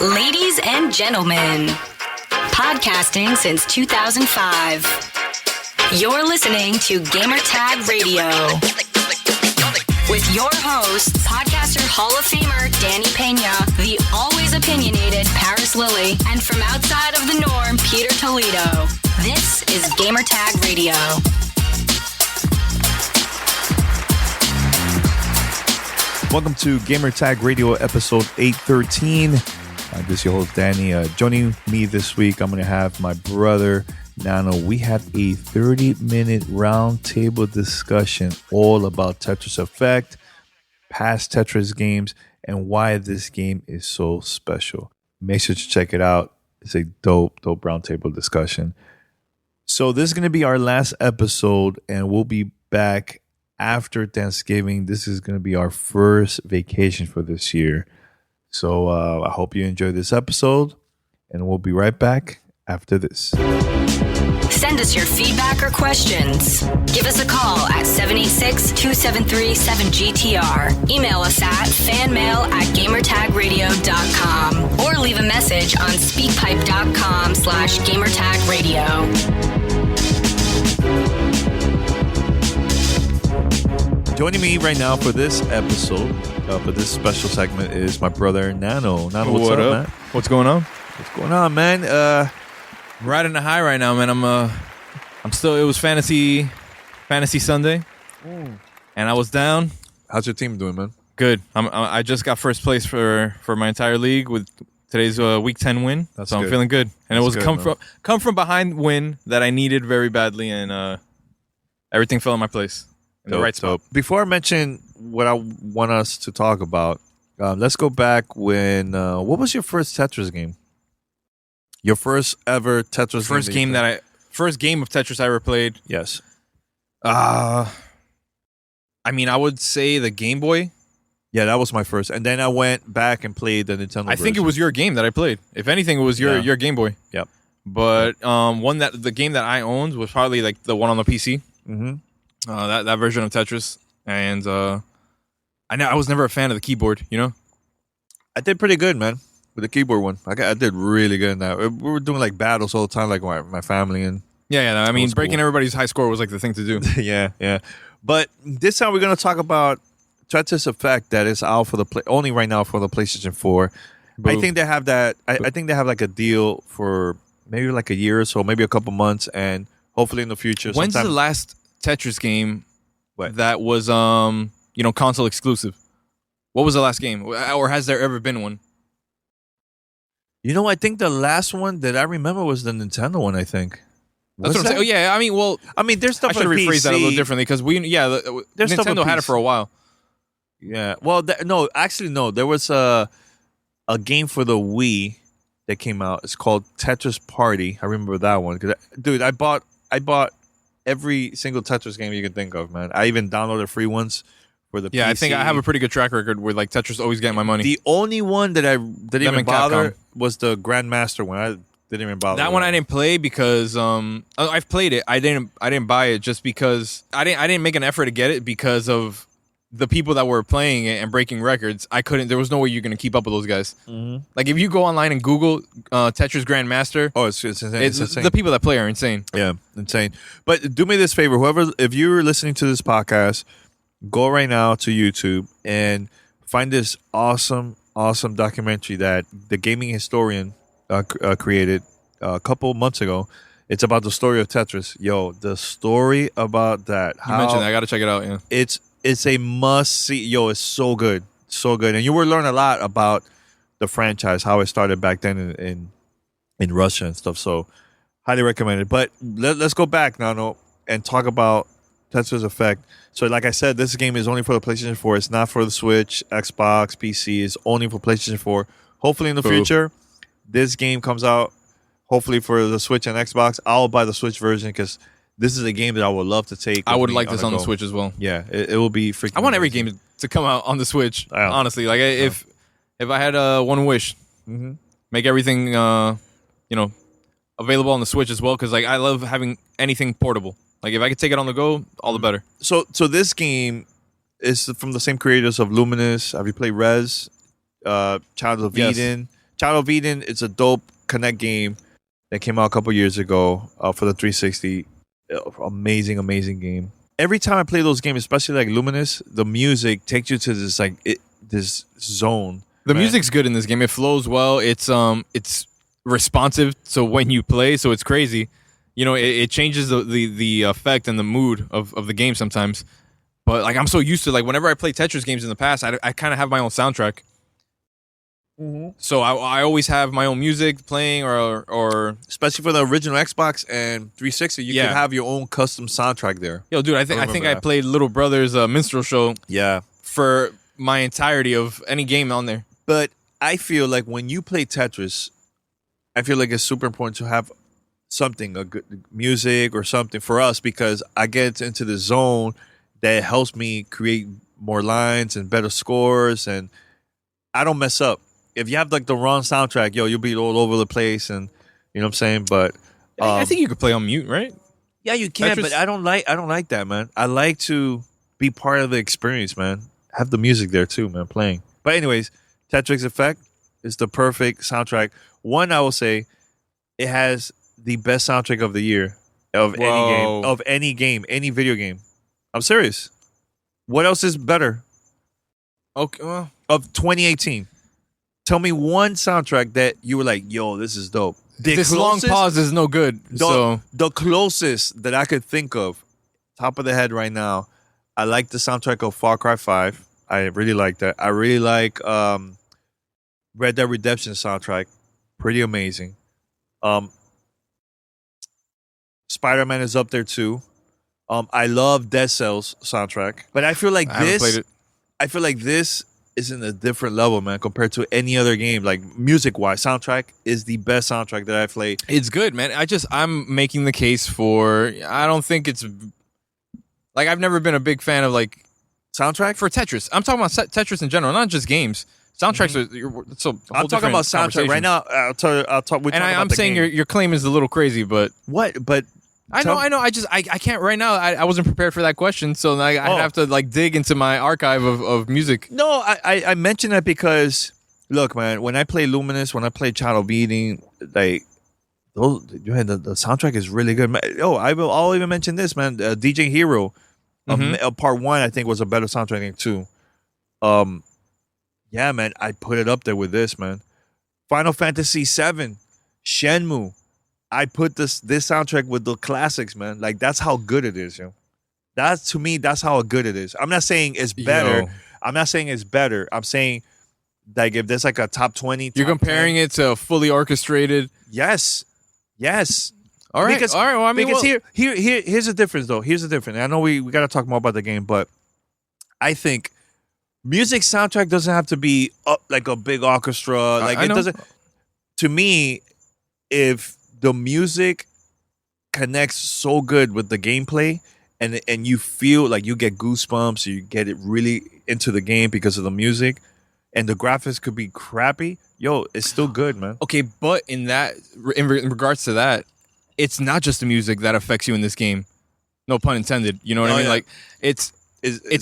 Ladies and gentlemen, podcasting since 2005. You're listening to Gamertag Radio. With your hosts, podcaster Hall of Famer Danny Pena, the always opinionated Paris Lilly, and from outside of the norm, Peter Toledo. This is Gamertag Radio. Welcome to Gamertag Radio episode 813. This is your host, Danny. Joining me this week, I'm going to have my brother, Nano. We have a 30-minute roundtable discussion all about Tetris Effect, past Tetris games, and why this game is so special. Make sure to check it out. It's a dope roundtable discussion. So this is going to be our last episode, and we'll be back after Thanksgiving. This is going to be our first vacation for this year. So I hope you enjoy this episode, and we'll be right back after this. Send us your feedback or questions. Give us a call at 786-273-7GTR. Email us at fanmail@gamertagradio.com or leave a message on speakpipe.com/gamertagradio. Joining me right now for this episode, for this special segment, is my brother Nano. Nano, what's up, man? What's going on? What's going on, man? Riding the high right now, man. I'm still. It was fantasy Sunday, and I was down. How's your team doing, man? Good. I just got first place for my entire league with today's week 10 win. That's so good. I'm feeling good. And That's it was good, come from behind win that I needed very badly, and everything fell in my place. In the right spot. Before I mention what I want us to talk about, let's go back when. What was your first Tetris game? Your first ever Tetris First game of Tetris I ever played. Yes. I would say the Game Boy. Yeah, that was my first, and then I went back and played the Nintendo. I think it was your game that I played. If anything, it was your Game Boy. Yep. But the game that I owned was probably like the one on the PC. Mm-hmm. That version of Tetris, and I was never a fan of the keyboard. You know, I did pretty good, man, with the keyboard one. I did really good in that. We were doing like battles all the time, like my family and. Yeah. I mean, breaking everybody's high score was like the thing to do. yeah. But this time we're gonna talk about Tetris Effect that is out for only right now for the PlayStation 4. Boom. I think they have that. I think they have like a deal for maybe like a year or so, maybe a couple months, and hopefully in the future. When's the last Tetris game that was console exclusive? What was the last game, or has there ever been one? I think the last one that I remember was the Nintendo one. I think. That's what I'm saying. Oh yeah, there's stuff. I should rephrase that a little differently because Nintendo had it for a while. Yeah. Well, no. There was a game for the Wii that came out. It's called Tetris Party. I remember that one. Dude, I bought every single Tetris game you can think of, man. I even downloaded free ones for the PC. I think I have a pretty good track record with like Tetris always getting my money. The only one that I didn't even bother was the Grandmaster one. I didn't even bother. That one I didn't play because I've played it. I didn't buy it just because I didn't make an effort to get it because of the people that were playing it and breaking records. I couldn't. There was no way you're gonna keep up with those guys. Mm-hmm. Like if you go online and Google Tetris Grandmaster, it's insane. It's insane. The people that play are insane. Yeah, insane. But do me this favor, if you're listening to this podcast, go right now to YouTube and find this awesome documentary that the gaming historian created a couple months ago. It's about the story of Tetris. Yo, the story about that. You mentioned that. I got to check it out. Yeah, it's a must see. Yo, it's so good, and you will learn a lot about the franchise, how it started back then in Russia and stuff. So, highly recommended. But let's go back now and talk about Tetris Effect. So, like I said, this game is only for the PlayStation 4. It's not for the Switch, Xbox, PC. It's only for PlayStation 4. Hopefully, in the future, this game comes out. Hopefully for the Switch and Xbox. I'll buy the Switch version because this is a game that I would love to take. I would like this on the Switch as well. Yeah, it will be freaking. I want every game to come out on the Switch. Honestly, like if I had one wish, make everything available on the Switch as well because like I love having anything portable. Like if I could take it on the go, all the better. So this game is from the same creators of Luminous. Have you played Rez, Child of Eden, Child of Eden is a dope Connect game that came out a couple years ago for the 360. Amazing game. Every time I play those games, especially like Luminous, the music takes you to this this zone. The music's good in this game. It flows well. It's responsive to when you play, so it's crazy. You know, it changes the effect and the mood of the game sometimes. But like I'm so used to like whenever I play Tetris games in the past, I kind of have my own soundtrack. Mm-hmm. So I always have my own music playing, or especially for the original Xbox and 360, you can have your own custom soundtrack there. Yo, dude, I think I played Little Brother's Minstrel Show. Yeah, for my entirety of any game on there. But I feel like when you play Tetris, I feel like it's super important to have something, a good music or something for us, because I get into the zone that helps me create more lines and better scores, and I don't mess up. If you have like the wrong soundtrack, you'll be all over the place, and you know what I'm saying. But I think you could play on mute, right? Yeah, you can, Tetris. But I don't like that, man. I like to be part of the experience, man. Have the music there too, man, playing. But anyways, Tetris Effect is the perfect soundtrack. One, I will say, it has the best soundtrack of the year of any game, any video game. I'm serious. What else is better? Okay, well, of 2018. Tell me one soundtrack that you were like, yo, this is dope. This long pause is no good. The closest that I could think of, top of the head right now, I like the soundtrack of Far Cry 5. I really like that. I really like Red Dead Redemption soundtrack. Pretty amazing. Spider-Man is up there too. I love Dead Cells soundtrack. But I feel like this is in a different level, man, compared to any other game. Like music-wise, soundtrack is the best soundtrack that I've played. It's good, man. I'm making the case for. I don't think it's like I've never been a big fan of like soundtrack for Tetris. I'm talking about Tetris in general, not just games. Soundtracks are. I'm talking about soundtrack right now. I'll talk. I'm saying your claim is a little crazy, but what? But I know. I can't right now. I wasn't prepared for that question, so I have to like dig into my archive of music. No, I mention that because look, man, when I play Luminous, when I play Child of Eden, like those, the soundtrack is really good. Man. I'll even mention this, man. DJ Hero, Part 1, I think was a better soundtrack than 2. Yeah, man, I put it up there with this, man. Final Fantasy VII, Shenmue. I put this soundtrack with the classics, man. Like, that's how good it is, yo. To me, that's how good it is. I'm not saying it's better. I'm not saying it's better. I'm saying, like, if there's like a top 20. You're comparing 10, it to fully orchestrated. Yes. All right. All right. Well, I mean, because here's the difference, though. Here's the difference. I know we got to talk more about the game, but I think music soundtrack doesn't have to be up like a big orchestra. Like it doesn't. To me, if the music connects so good with the gameplay, and you feel like you get goosebumps, you get it really into the game because of the music, and the graphics could be crappy. Yo, it's still good, man. Okay, but in regards to that, it's not just the music that affects you in this game. No pun intended. You know what I mean? Yeah. Like it's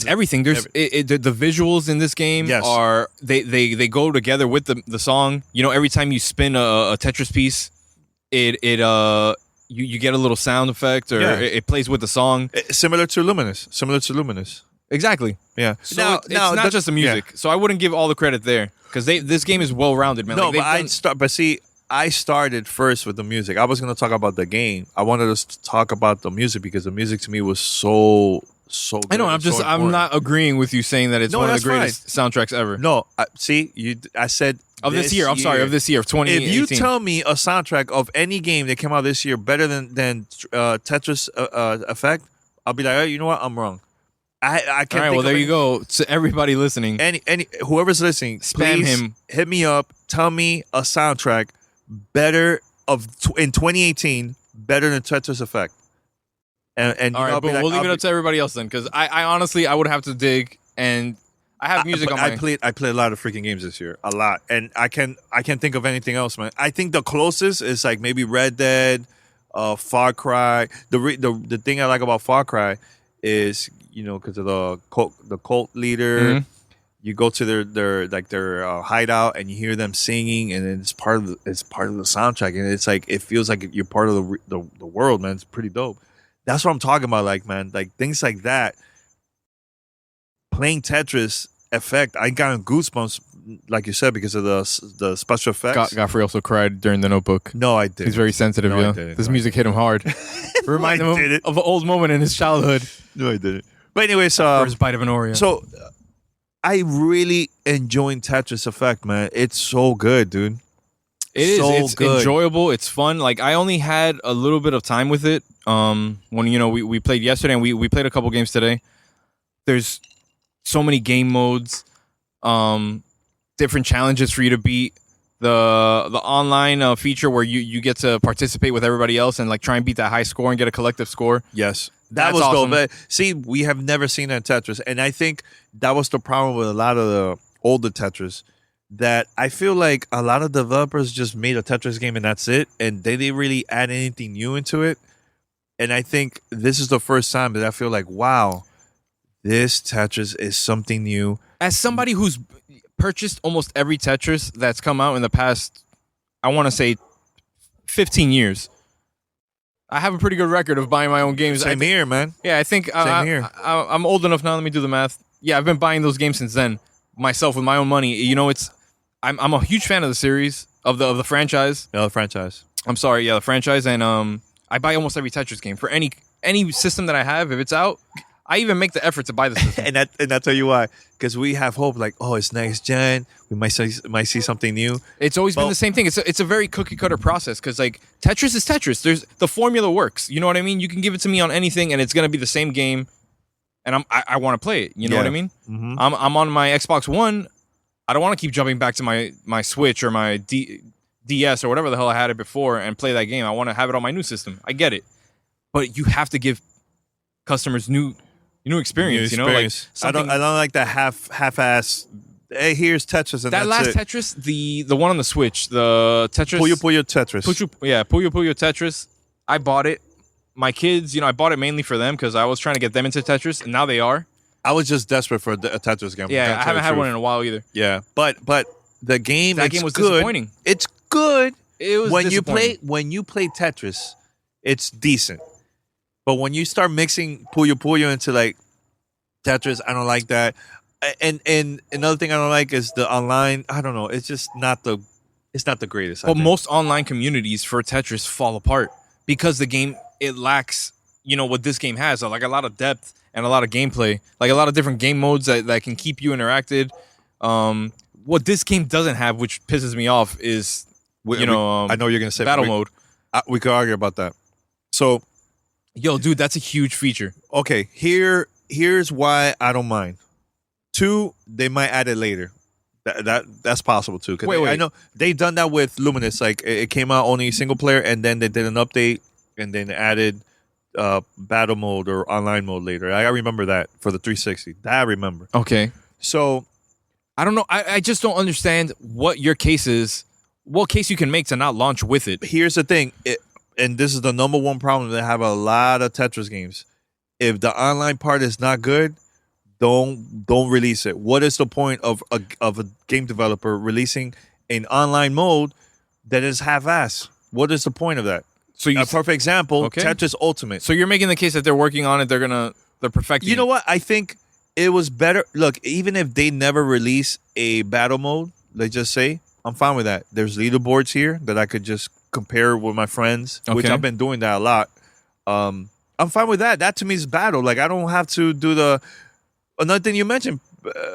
everything. There's the visuals in this game are they go together with the song. You know, every time you spin a Tetris piece, you get a little sound effect, or it plays with the song. Similar to Luminous. Exactly. Yeah. So it's not just the music. Yeah. So I wouldn't give all the credit there because this game is well rounded, man. No, like, I started first with the music. I was going to talk about the game. I wanted us to talk about the music because the music to me was so good. I know. I'm not agreeing with you saying that it's one of the greatest soundtracks ever. No, I said of this year. I'm sorry, of this year, of 2018. If you tell me a soundtrack of any game that came out this year better than Tetris Effect, I'll be like, oh, you know what? I'm wrong. I can't. All right, well, there you go. To everybody listening, any whoever's listening, spam him. Hit me up. Tell me a soundtrack better in 2018 better than Tetris Effect. And all right, but we'll leave it up to everybody else then, because I honestly would have to dig, and I have music on my. I played a lot of freaking games this year, a lot, and I can't think of anything else, man. I think the closest is like maybe Red Dead, Far Cry. The thing I like about Far Cry is because of the cult leader. Mm-hmm. you go to their hideout and you hear them singing, and then it's part of the soundtrack, and it's like it feels like you're part of the world, man. It's pretty dope. That's what I'm talking about, like, man, like things like that. Playing Tetris Effect, I got goosebumps, like you said, because of the special effects. Godfrey also cried during The Notebook. No, I didn't. He's very sensitive. No, I yeah, didn't. this music hit him hard. Remind him of an old moment in his childhood. No, I didn't. But anyways, First bite of an Oreo. So I really enjoying Tetris Effect, man. It's so good, dude. It's good. Enjoyable. It's fun. Like, I only had a little bit of time with it. When we played yesterday, and we played a couple games today. There's so many game modes, different challenges for you to beat. The online feature where you get to participate with everybody else and like try and beat that high score and get a collective score. Yes. That's was awesome. dope. But see, we have never seen that in Tetris. And I think that was the problem with a lot of the older Tetris, that I feel like a lot of developers just made a Tetris game and that's it. And they didn't really add anything new into it. And I think this is the first time that I feel like, wow, this Tetris is something new. As somebody who's purchased almost every Tetris that's come out in the past, I want to say 15 years, I have a pretty good record of buying my own games. Same here, man. Yeah, I think Same here. I'm old enough now. Let me do the math. Yeah, I've been buying those games since then myself with my own money. You know, I'm a huge fan of the series of the franchise. Yeah, the franchise. I'm sorry, yeah, the franchise, and I buy almost every Tetris game for any system that I have. If it's out, I even make the effort to buy the system. and I'll tell you why. Because we have hope, like, oh, it's next gen. We might see something new. It's always been the same thing. It's a very cookie cutter process, because like Tetris is Tetris. The formula works. You know what I mean? You can give it to me on anything, and it's gonna be the same game. And I want to play it. You know what I mean? Mm-hmm. I'm on my Xbox One. I don't want to keep jumping back to my Switch or my DS or whatever the hell I had it before and play that game. I want to have it on my new system. I get it, but you have to give customers new experience. You know, like I don't like that half-ass. Hey, here's Tetris, and that that's last Tetris, the one on the Switch, the Tetris Puyo Tetris. Puyo Tetris. I bought it. My kids, I bought it mainly for them because I was trying to get them into Tetris, and now they are. I was just desperate for a Tetris game. Yeah, I haven't had one in a while either. Yeah, but the game, that game was good. Disappointing. It's good. It was disappointing. when you play Tetris, it's decent. But when you start mixing Puyo into like Tetris, I don't like that. And another thing I don't like is the online. I don't know. It's just not the greatest. But most online communities for Tetris fall apart because the game, it lacks, what this game has, like a lot of depth and a lot of gameplay, like a lot of different game modes that can keep you interacted. What this game doesn't have, which pisses me off, is I know you're gonna say battle mode. We could argue about that. So, yo, dude, that's a huge feature. Okay, here's why I don't mind. 2, they might add it later. That's possible too. Wait. I know they've done that with Luminous. Like it came out only single player, and then they did an update, and then added battle mode or online mode later. I remember that for the 360. That I remember. Okay. So I don't know. I just don't understand what your case is. What case you can make to not launch with it. Here's the thing, and this is the number one problem that have a lot of Tetris games. If the online part is not good, don't release it. What is the point of a game developer releasing an online mode that is half-ass? What is the point of that? So a perfect example, okay. Tetris Ultimate. So you're making the case that they're working on it. They're perfecting. You know what? I think it was better. Look, even if they never release a battle mode, let's just say, I'm fine with that. There's leaderboards here that I could just compare with my friends, which I've been doing that a lot. I'm fine with that. That to me is battle. Like I don't have to do another thing you mentioned.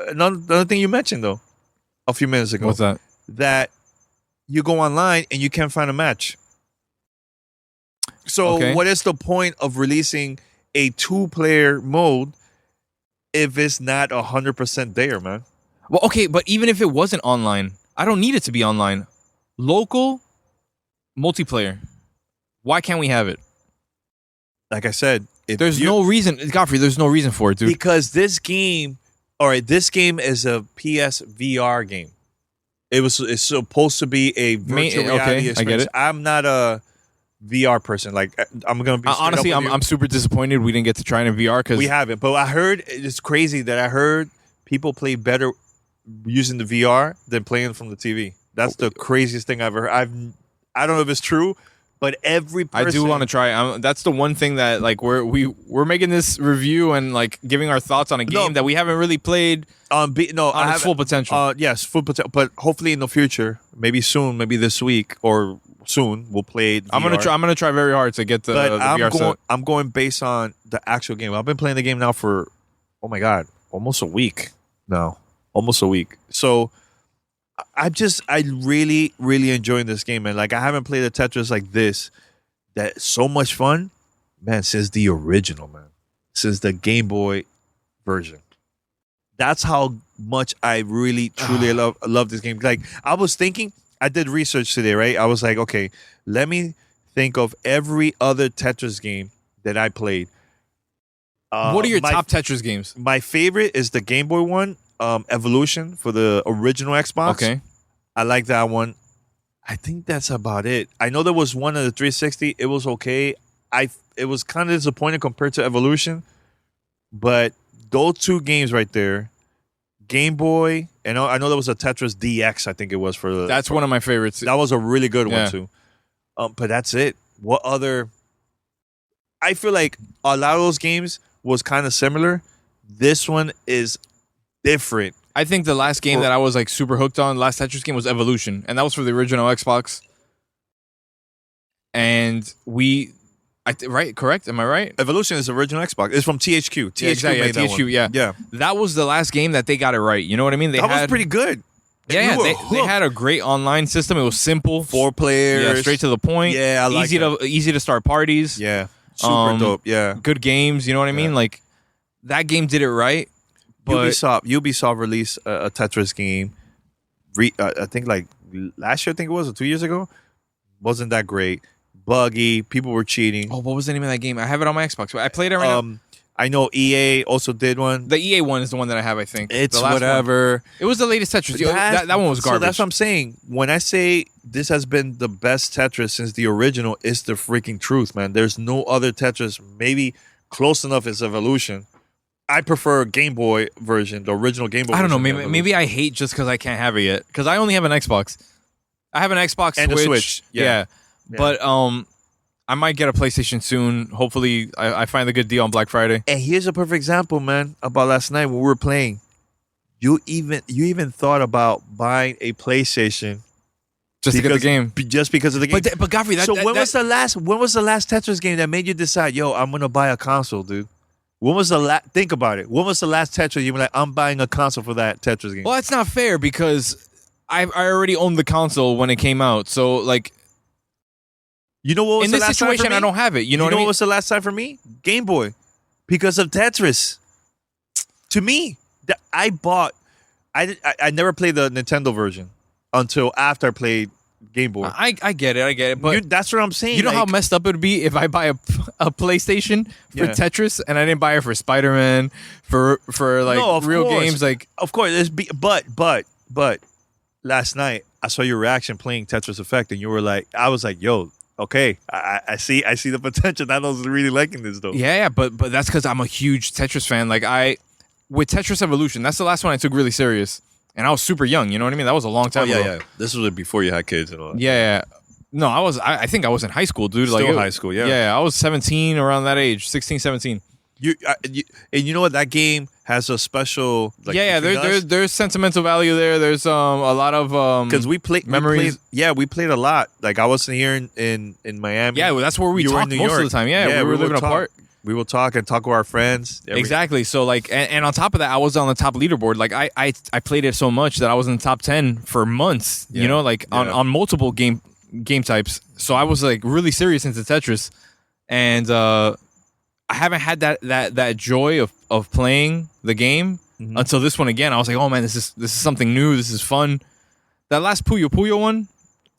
Another thing you mentioned though, a few minutes ago. What's that? That you go online and you can't find a match. So what is the point of releasing a 2-player mode if it's not 100% there, man? Well, okay, but even if it wasn't online, I don't need it to be online. Local multiplayer. Why can't we have it? Like I said, there's no reason, Godfrey. There's no reason for it, dude. Because this game is a PS VR game. It's supposed to be a virtual reality experience. I get it. I'm not a VR person. Like I'm gonna be honestly, I'm super disappointed we didn't get to try it in VR because we haven't. But I heard it's crazy that I heard people play better using the VR than playing from the TV. That's the craziest thing I've ever heard. I don't know if it's true, but every person... I do want to try. That's the one thing that like we're making this review and like giving our thoughts on a game that we haven't really played. On its full potential. Yes, full potential. But hopefully in the future, maybe soon, maybe this week or soon, we'll play it. I'm gonna try very hard to get the VR set. I'm going based on the actual game. I've been playing the game now for, oh my god, almost a week now. Almost a week. So I really, really enjoying this game, man. Like I haven't played a Tetris like this that's so much fun, man, since the original, man. Since the Game Boy version. That's how much I really, truly love this game. Like I was thinking, I did research today, right? I was like, okay, let me think of every other Tetris game that I played. What are your top Tetris games? My favorite is the Game Boy one. Evolution for the original Xbox. Okay. I like that one. I think that's about it. I know there was one of the 360. It was okay. It was kind of disappointing compared to Evolution. But those two games right there, Game Boy, and I know there was a Tetris DX, I think it was for the... That's one of my favorites. That was a really good one too. But that's it. What other... I feel like a lot of those games was kind of similar. This one is different. I think the last game that I was like super hooked on, last Tetris game, was Evolution, and that was for the original Xbox. And right? Correct? Am I right? Evolution is the original Xbox. It's from THQ. THQ made that one. Yeah. That was the last game that they got it right. You know what I mean? That was pretty good. They had a great online system. It was simple, 4 players, straight to the point. Yeah, I like easy to start parties. Yeah, super dope. Yeah, good games. You know what I mean? Like that game did it right. But Ubisoft released a Tetris game. I think like last year. I think it was, or 2 years ago. Wasn't that great? Buggy. People were cheating. Oh, what was the name of that game? I have it on my Xbox. I played it right now. I know EA also did one. The EA one is the one that I have, I think. It's the whatever. One. It was the latest Tetris. That one was garbage. So that's what I'm saying. When I say this has been the best Tetris since the original, it's the freaking truth, man. There's no other Tetris maybe close enough as Evolution. I prefer Game Boy version, the original Game Boy version. I don't know. Maybe I hate just because I can't have it yet. Because I only have an Xbox. I have an Xbox and Switch. a Switch. Yeah. But I might get a PlayStation soon. Hopefully, I find a good deal on Black Friday. And here's a perfect example, man, about last night when we were playing. You even thought about buying a PlayStation just to get the game, just because of the game. But Godfrey, when was the last Tetris game that made you decide, yo, I'm gonna buy a console, dude? When was the last? Think about it. When was the last Tetris you were like, I'm buying a console for that Tetris game? Well, that's not fair because I already owned the console when it came out. So like, you know what was in the this last time situation, for me? I don't have it. You know what I mean? What was the last time for me? Game Boy, because of Tetris. To me, I never played the Nintendo version until after I played Game Boy. I get it. But that's what I'm saying. You know how messed up it would be if I buy a PlayStation for Tetris and I didn't buy it for Spider-Man, for like real games. Like, of course, but last night I saw your reaction playing Tetris Effect, and you were like, I was like, yo, okay, I see the potential. I was really liking this though. Yeah, but that's because I'm a huge Tetris fan. Like with Tetris Evolution, that's the last one I took really serious. And I was super young, you know what I mean? That was a long time ago. Yeah. This was before you had kids and all that. Yeah. No, I think I was in high school, dude. Still high school, yeah. Yeah, I was 17, around that age, 16, 17. And you know what? That game has a special... Like, there's sentimental value there. There's a lot of because we played memories. We played a lot. Like, I wasn't here in Miami. Yeah, well, that's where we talked most of the time. Yeah, we were living apart. We will talk with our friends. Exactly. So like, and on top of that, I was on the top leaderboard. Like I played it so much that I was in the top 10 for months. You know, like on multiple game types. So I was like really serious into Tetris, and I haven't had that joy of playing the game until this one again. I was like, oh man, this is something new. This is fun. That last Puyo Puyo one.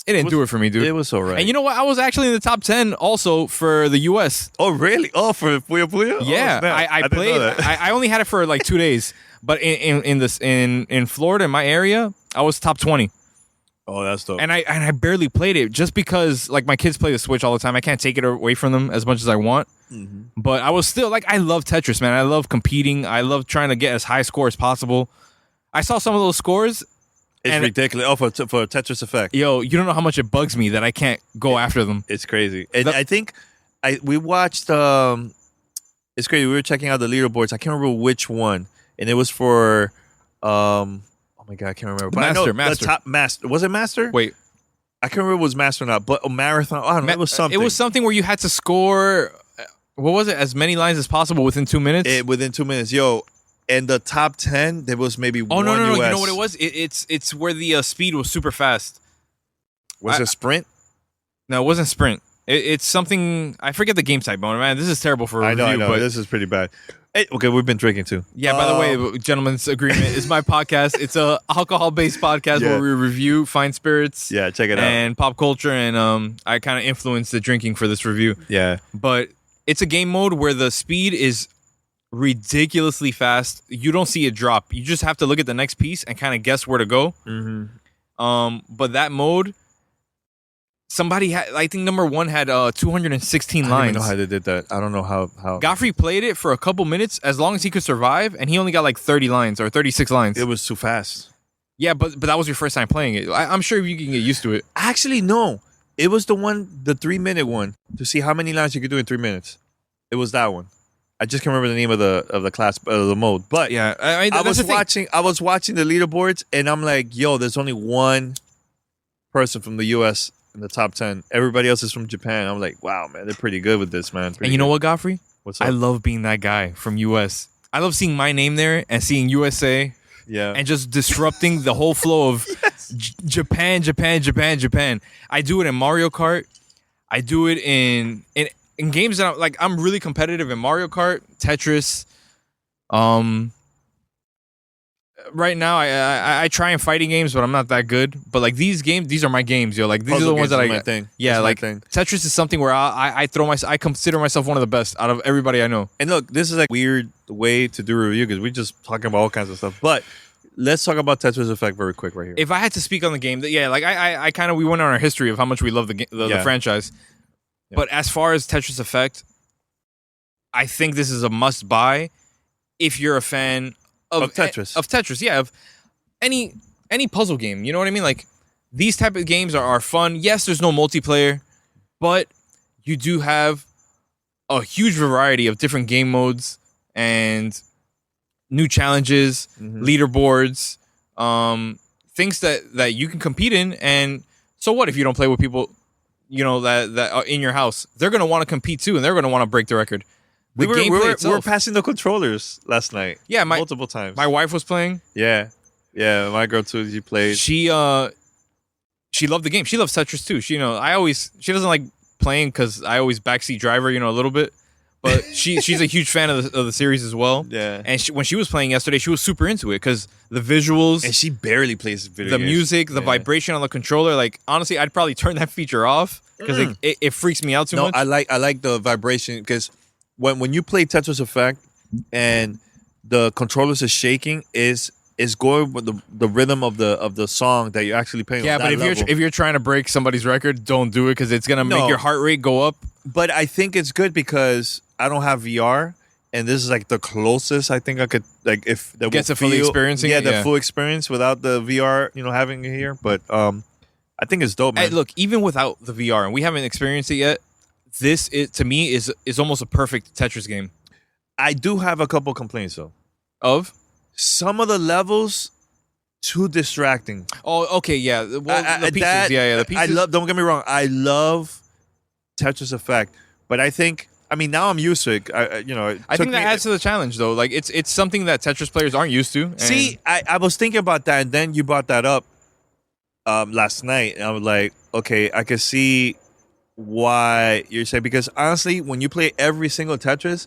It didn't do it for me, dude. It was all right. And you know what? I was actually in the top 10 also for the U.S. Oh, really? Oh, for Puyo Puyo? Yeah. Oh, I played. I only had it for like 2 days. But in Florida, in my area, I was top 20. Oh, that's dope. And I barely played it just because like my kids play the Switch all the time. I can't take it away from them as much as I want. Mm-hmm. But I was still like, I love Tetris, man. I love competing. I love trying to get as high score as possible. I saw some of those scores. It's ridiculous. Oh, for Tetris Effect. Yo, you don't know how much it bugs me that I can't go after them. It's crazy. And I think we watched. It's crazy. We were checking out the leaderboards. I can't remember which one, and it was for. Oh my god, I can't remember. But I know Master. The top master. Was it Master? Wait, I can't remember if it was Master or not. But a marathon. I don't know. It was something. It was something where you had to score. What was it? As many lines as possible within 2 minutes. Within 2 minutes, yo. And the top 10, there was maybe one. No! US. You know what it was? It's where the speed was super fast. Was it sprint? No, it wasn't sprint. It's something. I forget the game type, man. This is terrible for a review. I know. But This is pretty bad. Hey, okay, we've been drinking too. Yeah. By the way, Gentlemen's Agreement is my podcast. It's a alcohol-based podcast where we review fine spirits. Yeah, check it out. And pop culture, and I kind of influenced the drinking for this review. Yeah, but it's a game mode where the speed is ridiculously fast. You don't see it drop. You just have to look at the next piece and kind of guess where to go. Mm-hmm. But that mode, somebody had, I think number one had 216 lines. I don't even know how they did that. I don't know how. Godfrey played it for a couple minutes as long as he could survive, and he only got like 30 lines or 36 lines. It was too fast. Yeah, but that was your first time playing it. I'm sure you can get used to it. Actually, no. It was the 3-minute one, to see how many lines you could do in 3 minutes. It was that one. I just can't remember the name of the class, the mode. But yeah, I was watching the leaderboards, and I'm like, yo, there's only one person from the U.S. in the top 10. Everybody else is from Japan. I'm like, wow, man, they're pretty good with this, man. And you know what, Godfrey? What's up? I love being that guy from U.S. I love seeing my name there and seeing USA. Yeah. And just disrupting the whole flow of Japan. I do it in Mario Kart. I do it in games that I'm really competitive in Mario Kart, Tetris. Right now I try in fighting games, but I'm not that good. But like these games, these are my games, yo. Like these Puzzle are the ones that I think. Yeah, like Tetris is something where I consider myself one of the best out of everybody I know. And look, this is a weird way to do a review because we're just talking about all kinds of stuff. But let's talk about Tetris Effect very quick right here. If I had to speak on the game, I kind of we went on our history of how much we love the franchise. Yeah. But as far as Tetris Effect, I think this is a must buy if you're a fan of Tetris. Of Tetris, yeah, of any puzzle game. You know what I mean? Like these type of games are fun. Yes, there's no multiplayer, but you do have a huge variety of different game modes and new challenges, leaderboards, things that you can compete in. And so what if you don't play with people, you know, that are in your house? They're gonna want to compete too, and they're gonna want to break the record. We were passing the controllers last night. Yeah, multiple times. My wife was playing. Yeah, my girl too. She played. She loved the game. She loves Tetris too. She she doesn't like playing because I always backseat drive her, a little bit. But she's a huge fan of the series as well. Yeah. And when she was playing yesterday, she was super into it because the visuals. And she barely plays video the games. Music, the vibration on the controller. Like, honestly, I'd probably turn that feature off because it freaks me out too much. I like the vibration because when you play Tetris Effect and the controllers is shaking, is going with the rhythm of the song that you're actually playing. Yeah, but if you're trying to break somebody's record, don't do it because it's gonna make your heart rate go up. But I think it's good because I don't have VR, and this is like the closest I think I could if that gets a fully experiencing. Yeah, the full experience without the VR, having it here. But I think it's dope, man. Hey, look, even without the VR, and we haven't experienced it yet, this to me is almost a perfect Tetris game. I do have a couple complaints though. Of some of the levels too distracting. Oh, okay, yeah. Well, the pieces, the pieces. I love. Don't get me wrong. I love Tetris Effect, but I think. I mean, now I'm used to it. I think that adds to the challenge, though. Like it's something that Tetris players aren't used to. See, I was thinking about that, and then you brought that up last night, and I was like, okay, I can see why you're saying, because honestly, when you play every single Tetris,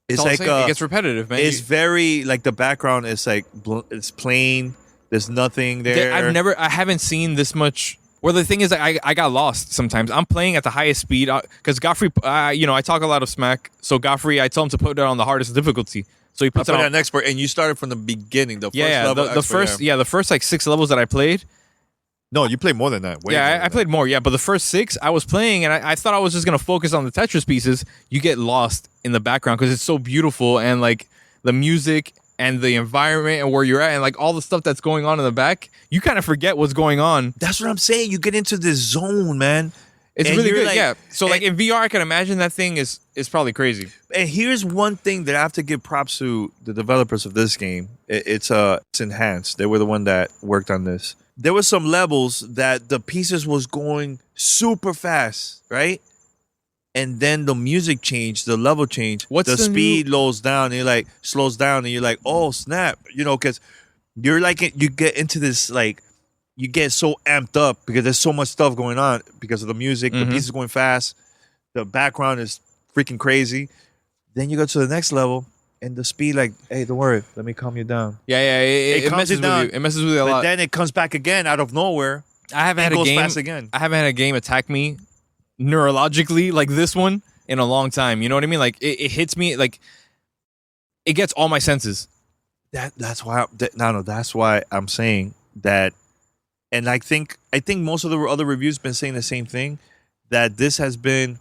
it's like it gets repetitive, man. It's very like the background is like it's plain. There's nothing there. I haven't seen this much. Well, the thing is, I got lost sometimes. I'm playing at the highest speed because Godfrey, I talk a lot of smack. So Godfrey, I told him to put it on the hardest difficulty. So he puts it on expert, and you started from the beginning. The first level. The first like 6 levels that I played. No, you played more than that. I played more. Yeah, but the first 6 I was playing, and I thought I was just gonna focus on the Tetris pieces. You get lost in the background because it's so beautiful, and like the music and the environment and where you're at and like all the stuff that's going on in the back, you kind of forget what's going on. That's what I'm saying. You get into this zone, man. It's And really you're good, like- yeah. So like and- in VR, I can imagine that thing is probably crazy. And here's one thing that I have to give props to the developers of this game. It's enhanced. They were the one that worked on this. There were some levels that the pieces was going super fast, right? And then the music changed, the level changed. What's the the speed slows down, and you're like slows down, and you're like, oh snap, because you're like you get into this like you get so amped up because there's so much stuff going on because of the music. The pieces going fast, the background is freaking crazy. Then you go to the next level, and the speed like, hey, don't worry, let me calm you down. Yeah, it calms messes it down. with you. It messes with you a But lot. then it comes back again out of nowhere. I haven't and had a goes game. fast again. I haven't had a game attack me neurologically like this one in a long time. You know what I mean? Like it hits me like it gets all my senses. That's why that's why I'm saying that, and I think most of the other reviews been saying the same thing, that this has been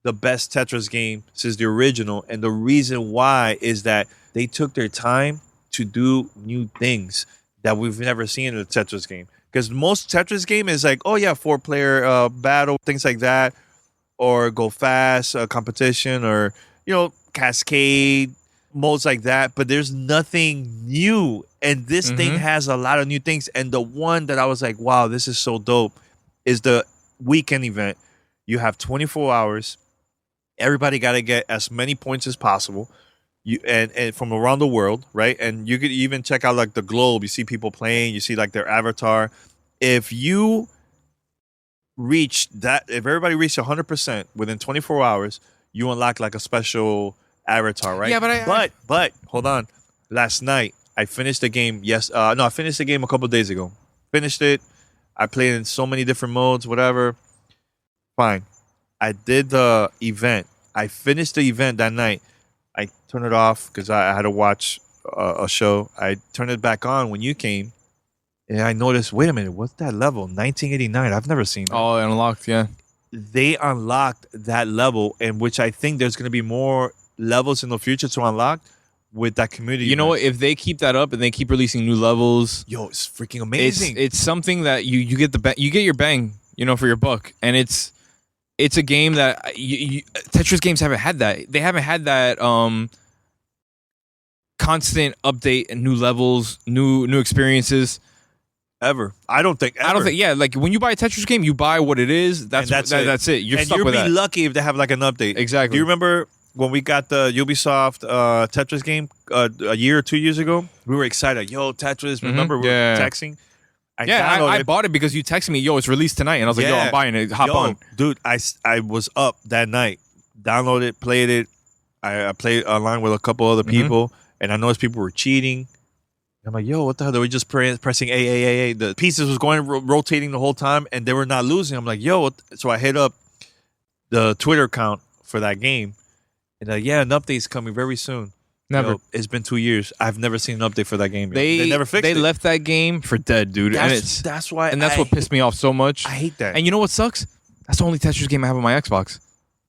the best Tetris game since the original, and the reason why is that they took their time to do new things that we've never seen in a Tetris game. Because most Tetris game is like, oh yeah, 4-player battle, things like that, or go fast competition, or cascade modes like that. But there's nothing new, and this thing has a lot of new things. And the one that I was like, wow, this is so dope, is the weekend event. You have 24 hours. Everybody got to get as many points as possible. You and from around the world, right? And you could even check out like the globe. You see people playing. You see like their avatar. If you reach that, if everybody reached 100% within 24 hours, you unlock like a special avatar, right? Yeah, but hold on. Last night I finished the game. I finished the game a couple days ago. Finished it. I played in so many different modes, whatever. Fine. I did the event. I finished the event that night. I turned it off because I had to watch a show. I turned it back on when you came, and I noticed, wait a minute, what's that level? 1989. I've never seen that. Oh, unlocked, yeah. They unlocked that level, and which I think there's going to be more levels in the future to unlock with that community. You know what? If they keep that up and they keep releasing new levels, Yo, it's freaking amazing. it's something that you get you get your bang, for your buck, and it's a game that Tetris games haven't had that. They haven't had that constant update and new levels, new experiences. Ever. I don't think. Yeah, like when you buy a Tetris game, you buy what it is. That's it. You're and stuck you'll with be that. lucky if they have like an update. Exactly. Do you remember when we got the Ubisoft Tetris game a year or 2 years ago? We were excited. Yo, Tetris. Remember we were texting? I bought it because you texted me, yo, it's released tonight. And I was like, yo, I'm buying it. Hop on. Dude, I was up that night. Downloaded it, played it. I played online with a couple other people, and I noticed people were cheating. I'm like, yo, what the hell? They were just pressing A. The pieces was going rotating the whole time, and they were not losing. I'm like, yo. So I hit up the Twitter account for that game, and an update's coming very soon. Never. Yo, it's been 2 years. I've never seen an update for that game. They never fixed it. They left that game for dead, dude. That's why. And that's what pissed me off so much. I hate that. And you know what sucks? That's the only Tetris game I have on my Xbox.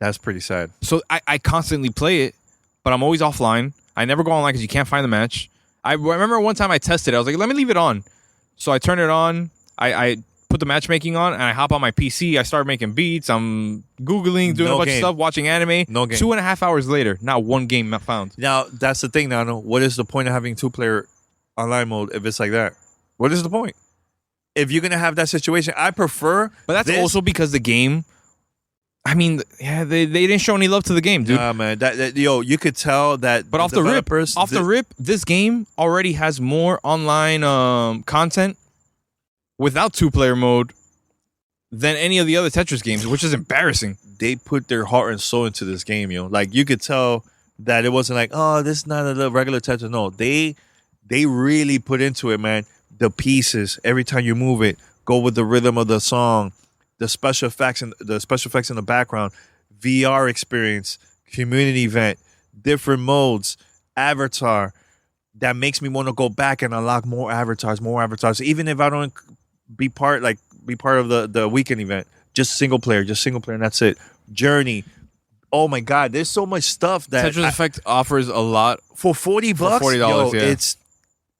That's pretty sad. So I constantly play it, but I'm always offline. I never go online because you can't find the match. I remember one time I tested it. I was like, let me leave it on. So I turn it on. I put the matchmaking on, and I hop on my PC. I start making beats. I'm Googling, doing a bunch of stuff, watching anime. No game. 2.5 hours later, not one game found. Now, that's the thing, Nano. What is the point of having 2-player online mode if it's like that? What is the point? If you're going to have that situation, I prefer... But that's also because the game... I mean, yeah, they didn't show any love to the game, dude. Nah, man. You could tell that. But off the rip, this game already has more online content without 2-player mode than any of the other Tetris games, which is embarrassing. They put their heart and soul into this game, Like, you could tell that it wasn't like, oh, this is not a regular Tetris. No, they really put into it, man. The pieces, every time you move it, go with the rhythm of the song. The special effects in the background, VR experience, community event, different modes, avatar. That makes me want to go back and unlock more avatars. Even if I don't be part of the weekend event, just single player, and that's it. Journey, Oh my God, there's so much stuff that Tetris Effect offers a lot for $40. $40, yeah.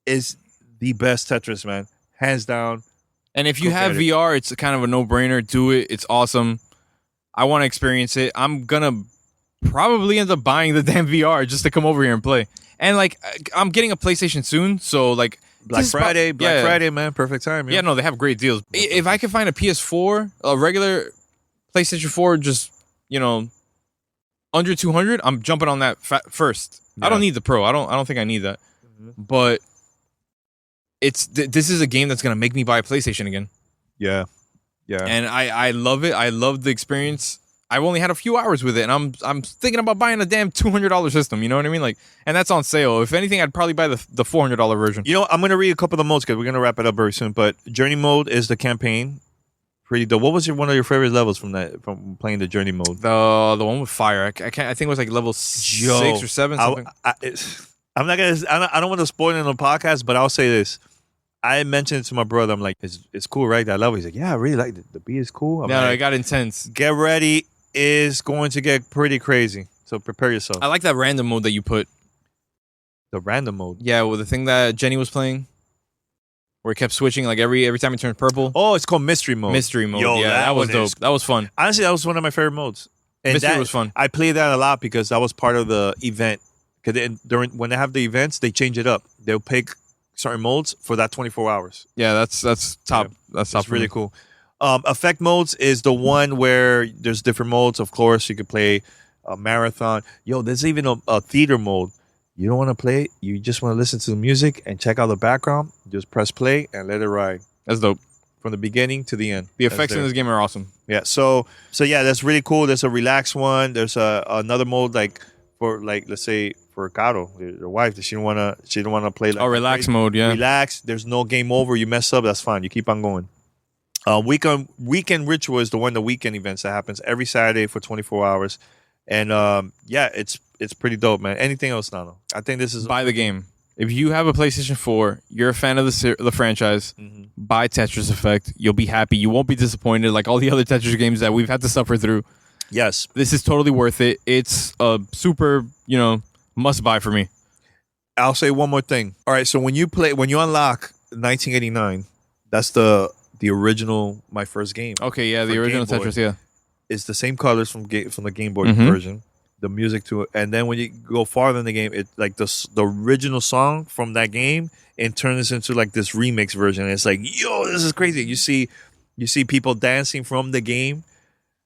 It's the best Tetris, man, hands down. And if you Go have get it. VR, it's kind of a no-brainer. Do it. It's awesome. I want to experience it. I'm gonna probably end up buying the damn VR just to come over here and play. And like, I'm getting a PlayStation soon, so like Black Friday, man, perfect time. Yeah, no, they have great deals. If I can find a PS4, a regular PlayStation 4, just under 200, I'm jumping on that first. Yeah. I don't need the Pro. I don't think I need that. But this is a game that's gonna make me buy a PlayStation again. Yeah. And I love it. I love the experience. I've only had a few hours with it, and I'm thinking about buying a damn $200 system. You know what I mean? Like, and that's on sale. If anything, I'd probably buy the $400 version. I'm gonna read a couple of the modes because we're gonna wrap it up very soon. But Journey mode is the campaign. Pretty dope. What was one of your favorite levels from playing the Journey mode? The one with fire. I think it was like level 6 or 7. Something. I'm not gonna. I don't want to spoil it on the podcast, but I'll say this. I mentioned it to my brother. I'm like, it's cool, right? That level. He's like, yeah, I really like it. The beat is cool. I'm like, it got intense. Get ready. Is going to get pretty crazy. So prepare yourself. I like that random mode that you put. The random mode. Yeah, well, the thing that Jenny was playing, where it kept switching like every time it turned purple. Oh, it's called mystery mode. Mystery mode. Yo, yeah, that was dope. That was fun. Honestly, that was one of my favorite modes. And mystery was fun. I played that a lot because that was part of the event. Because when they have the events, they change it up. They'll pick certain modes for that 24 hours. Yeah, that's top. Yeah. That's top. That's really cool. Effect modes is the one where there's different modes. Of course, you could play a marathon. Yo, there's even a theater mode. You don't want to play it. You just want to listen to the music and check out the background. Just press play and let it ride. That's dope. From the beginning to the end. The effects in this game are awesome. Yeah. So yeah, that's really cool. There's a relaxed one. There's another mode let's say for Caro, your wife, she don't wanna play like relax mode, yeah. Relax. There's no game over. You mess up, that's fine. You keep on going. Weekend Ritual is the weekend events that happens every Saturday for 24 hours. And it's pretty dope, man. Anything else, Nano? I think this is buy the game. If you have a PlayStation 4, you're a fan of the franchise, buy Tetris Effect. You'll be happy. You won't be disappointed like all the other Tetris games that we've had to suffer through. Yes. This is totally worth it. It's a super, must buy for me. I'll say one more thing. All right, so when you unlock 1989, that's the original My First Game. Okay, yeah, the original Tetris, yeah. It's the same colors from the Game Boy version, the music to it, and then when you go farther in the game, it like the original song from that game, it turns into like this remix version. And it's like, yo, this is crazy. You see people dancing from the game.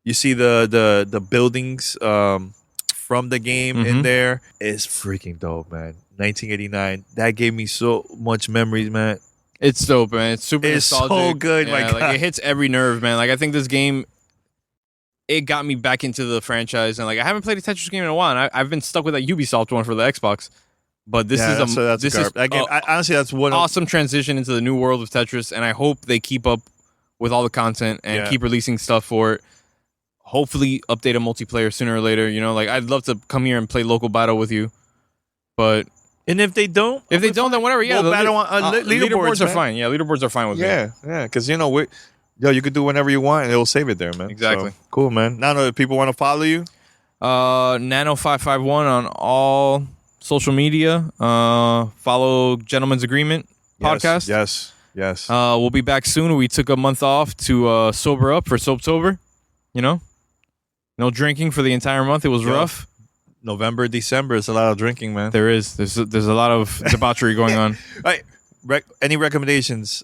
You see the buildings from the game in there. It's freaking dope, man. 1989. That gave me so much memories, man. It's dope, man. It's super nostalgic. So good, yeah, my God. Like, it hits every nerve, man. Like, I think this game, it got me back into the franchise. And like, I haven't played a Tetris game in a while. And I've been stuck with that Ubisoft one for the Xbox. But this is that game. Honestly, that's one awesome transition into the new world of Tetris. And I hope they keep up with all the content and keep releasing stuff for it. Hopefully update a multiplayer sooner or later. Like, I'd love to come here and play local battle with you. But and if they don't, then whatever. Yeah, we'll battle on leaderboards are fine. Yeah, leaderboards are fine with me. Yeah, because you could do whatever you want and it'll save it there, man. Exactly. So, cool, man. Now, if people want to follow you, Nano551 on all social media. Follow Gentleman's Agreement podcast. Yes. We'll be back soon. We took a month off to sober up for Soaptober. No drinking for the entire month. It was rough. November, December is a lot of drinking, man. There is. There's a lot of debauchery going on. Right. Any recommendations?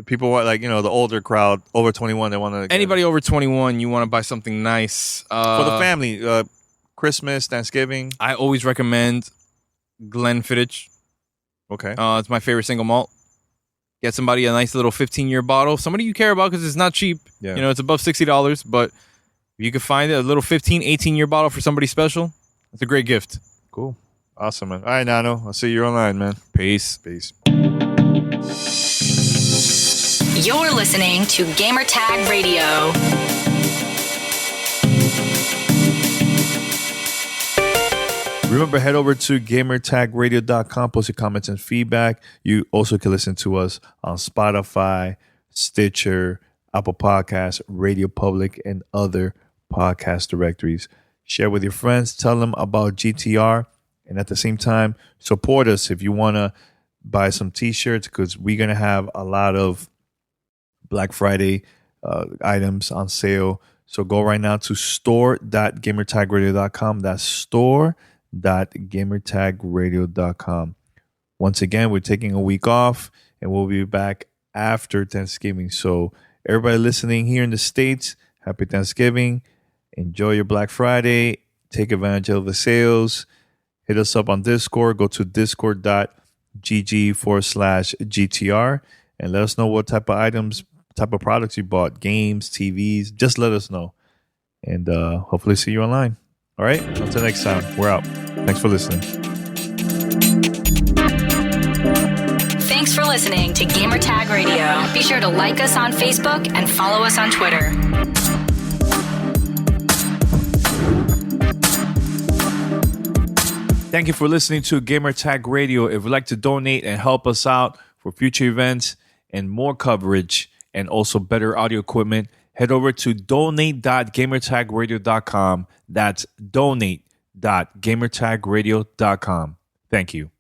People want the older crowd over 21. They want to. Anybody over 21, you want to buy something nice for the family. Christmas, Thanksgiving. I always recommend Glenfiddich. Okay. It's my favorite single malt. Get somebody a nice little 15-year bottle. Somebody you care about because it's not cheap. Yeah. It's above $60, but if you could find a little 15, 18-year bottle for somebody special, it's a great gift. Cool. Awesome, man. All right, Nano. I'll see you online, man. Peace. You're listening to Gamertag Radio. Remember, head over to gamertagradio.com, post your comments and feedback. You also can listen to us on Spotify, Stitcher, Apple Podcasts, Radio Public, and other podcast directories. share with your friends, tell them about GTR, and at the same time, support us if you want to buy some t-shirts, because we're going to have a lot of Black Friday items on sale. So go right now to store.gamertagradio.com. That's store.gamertagradio.com. Once again, we're taking a week off, and we'll be back after Thanksgiving. So everybody listening here in the States, happy Thanksgiving. Enjoy your Black Friday. Take advantage of the sales. Hit us up on Discord. Go to discord.gg/GTR and let us know what type of items, type of products you bought, games, TVs. Just let us know. And hopefully see you online. All right? Until next time, we're out. Thanks for listening. Thanks for listening to Gamertag Radio. Be sure to like us on Facebook and follow us on Twitter. Thank you for listening to Gamertag Radio. If you'd like to donate and help us out for future events and more coverage and also better audio equipment, head over to donate.gamertagradio.com. That's donate.gamertagradio.com. Thank you.